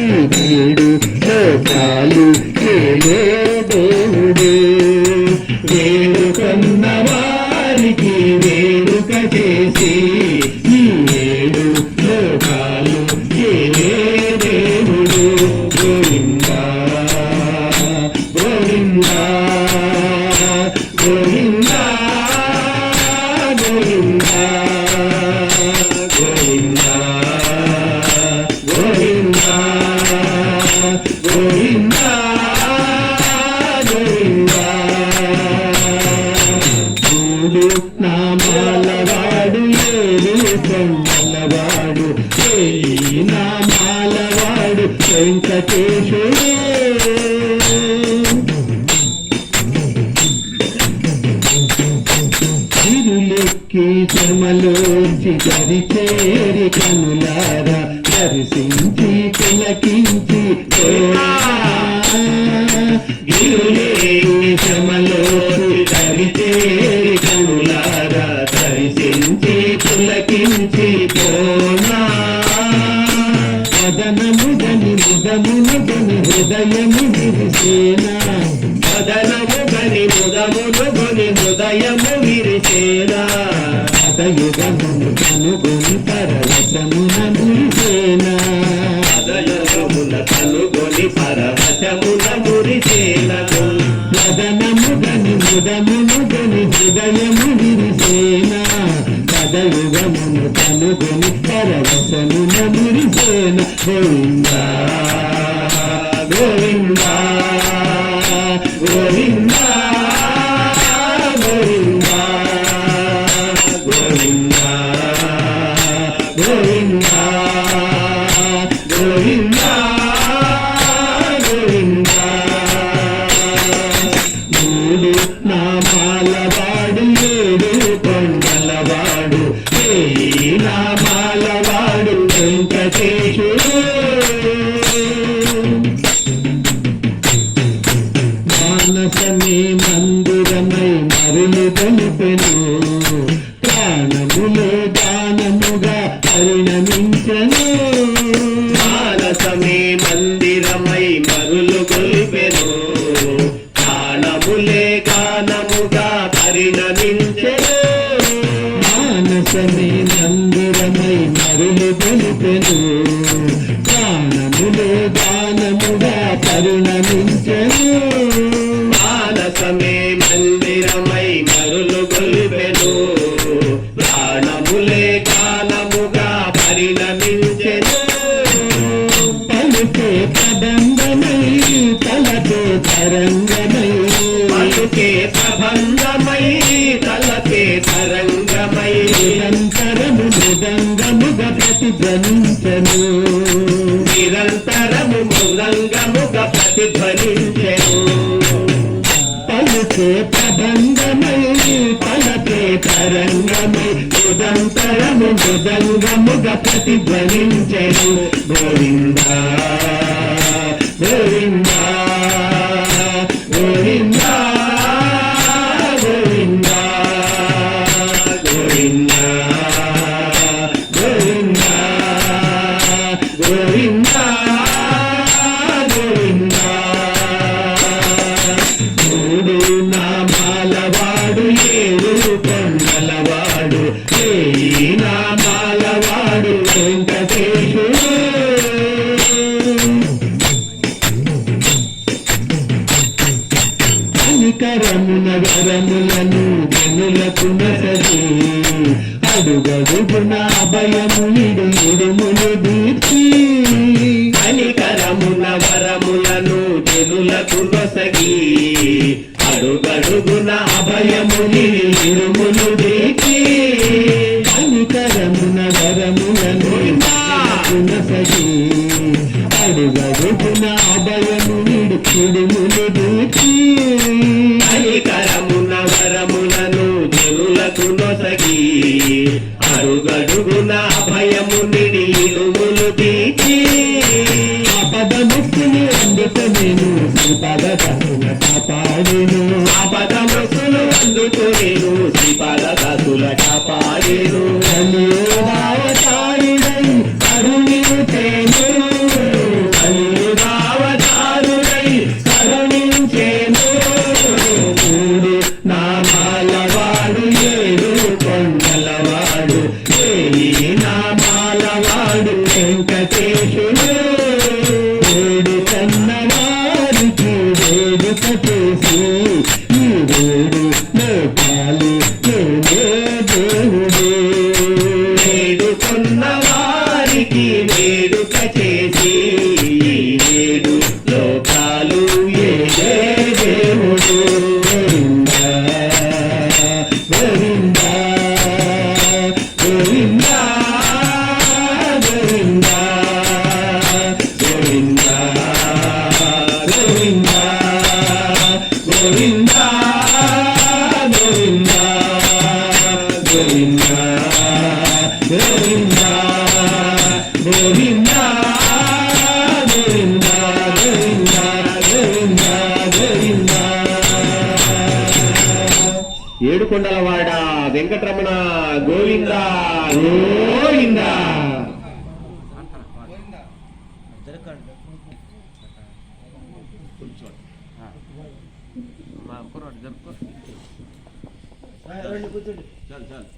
ఏడు లోకాలు ఏలే దేవుడు. వేడుకన్న వారికి వేడుక చేసి ఈ ఏడు లోకాలు ఏలే దేవుడు. గోవిందా గోవిందా గోవిందా గోవిందా గోవిందా గోవిందా గోవిందా గోవిందా. మూడు నామాలవాడు ఏడు కొండలవాడు ఏయి నామాలవాడు వెంకటేశుడు. తిరులెక్కి శ్రమలోంచి దరిచేరి కనులారా దర్శించి తిలకించి గిరులేని శ్రమలోంచి దరిచేరి కనులారా దర్శించి తిలకించి పోనా. మదనముగని ముదమునుగని హృదయము విరిసేనా. మదనముగని ముదమునుగని హృదయము విరిసేనా. పదయుగమును కనుగొని పరవశమున మురిసేనా. పదయుగమున కనుగొని పరవశమున మురిసేనా. మదనముగని ముదమునుగని హృదయము విరిసేనా. పదయుగమును కనుగొని పరవశమున మురిసేనా. గోవిందా గోవిందా గోవిందా గోవిందా గోవిందా గోవిందా గోవిందా గోవిందా. మూడు నామాలవాడు ఏడు కొండలవాడు ఏయి నామాలవాడు వెంకటేశుడు. మానసమే మందిరమై మరులు తెలిపెను. ప్రాణములో దానముగా పరిణమించెను. మానసమే మందిరమై మరులు గొల్పెను. ప్రాణములే గానముగా పరిణమించెను. మానసమే మందిరమై మరులు గొల్పెను. ప్రాణములే గానముగా పరిణమించెను. మానసమే మందిరమై మరులు గొల్పెను. ప్రాణములే గానముగా పరిణమించెను. పలుకే ప్రబంధమై తలతో తరంగమై. పలుకే ప్రబంధమై తలకే తరంగమై. నిరంతరము మృదంగముగా ప్రతిధ్వనించెను. నిరంతరము మృదంగముగా ప్రతిధ్వనించెను. పలుకే ప్రబంధమై పలకే తరంగమై. నిరంతరము మృదంగముగా ప్రతిధ్వనించెను. గోవిందా గోవిందా గోవిందా గోవిందా గోవిందా గోవిందా గోవిందా గోవిందా. మూడు నామాలవాడు ఏడు కొండలవాడు ఏయి నామాలవాడు వెంకటేశుడు. కనికరమున వరములను జనులకు నసరి. అడుగడుగున అభయము నిడు ఇడుములు దీర్చి. కనికరమున వరములను జనులకు నొసగి. అడుగడుగున అభయము నిడు ఇడుములు దీర్చి. కనికరమున వరములను జనులకు నొసగి. అడుగడుగున అభయము నిడు ఇడుములు దీర్చి. కనికరమున వరములను జనులకు నొసగి. అడుగడుగున అభయము నిడి ఇడుములు దీర్చి. ఆపదముక్కులు అందుకు నేను శ్రీపాద దాసుల కాపాడేను. ఆపదముక్కులు అందుకు నేను శ్రీపాద దాసుల కాపాడేను. కలియుగావతారుడై కరుణించెను. వేడు కన్నవారికి వేడుక చేసి ఈ వేడు లోకాలు నేనే దేవుడే వేడుకున్న వారికి వేడుక చేసి ఈ వేడు లోకాలు ఏడే దేవుడు గోవింద గోవింద గోవింద గోవింద గోవింద గోవింద గోవింద గోవింద గోవింద గోవింద గోవింద గోవింద గోవింద గోవింద గోవింద ఏడుకొండలవాడ వెంకటరమణ గోవింద గోవింద మా కుర్రాడు జరుపు చాలు చాలు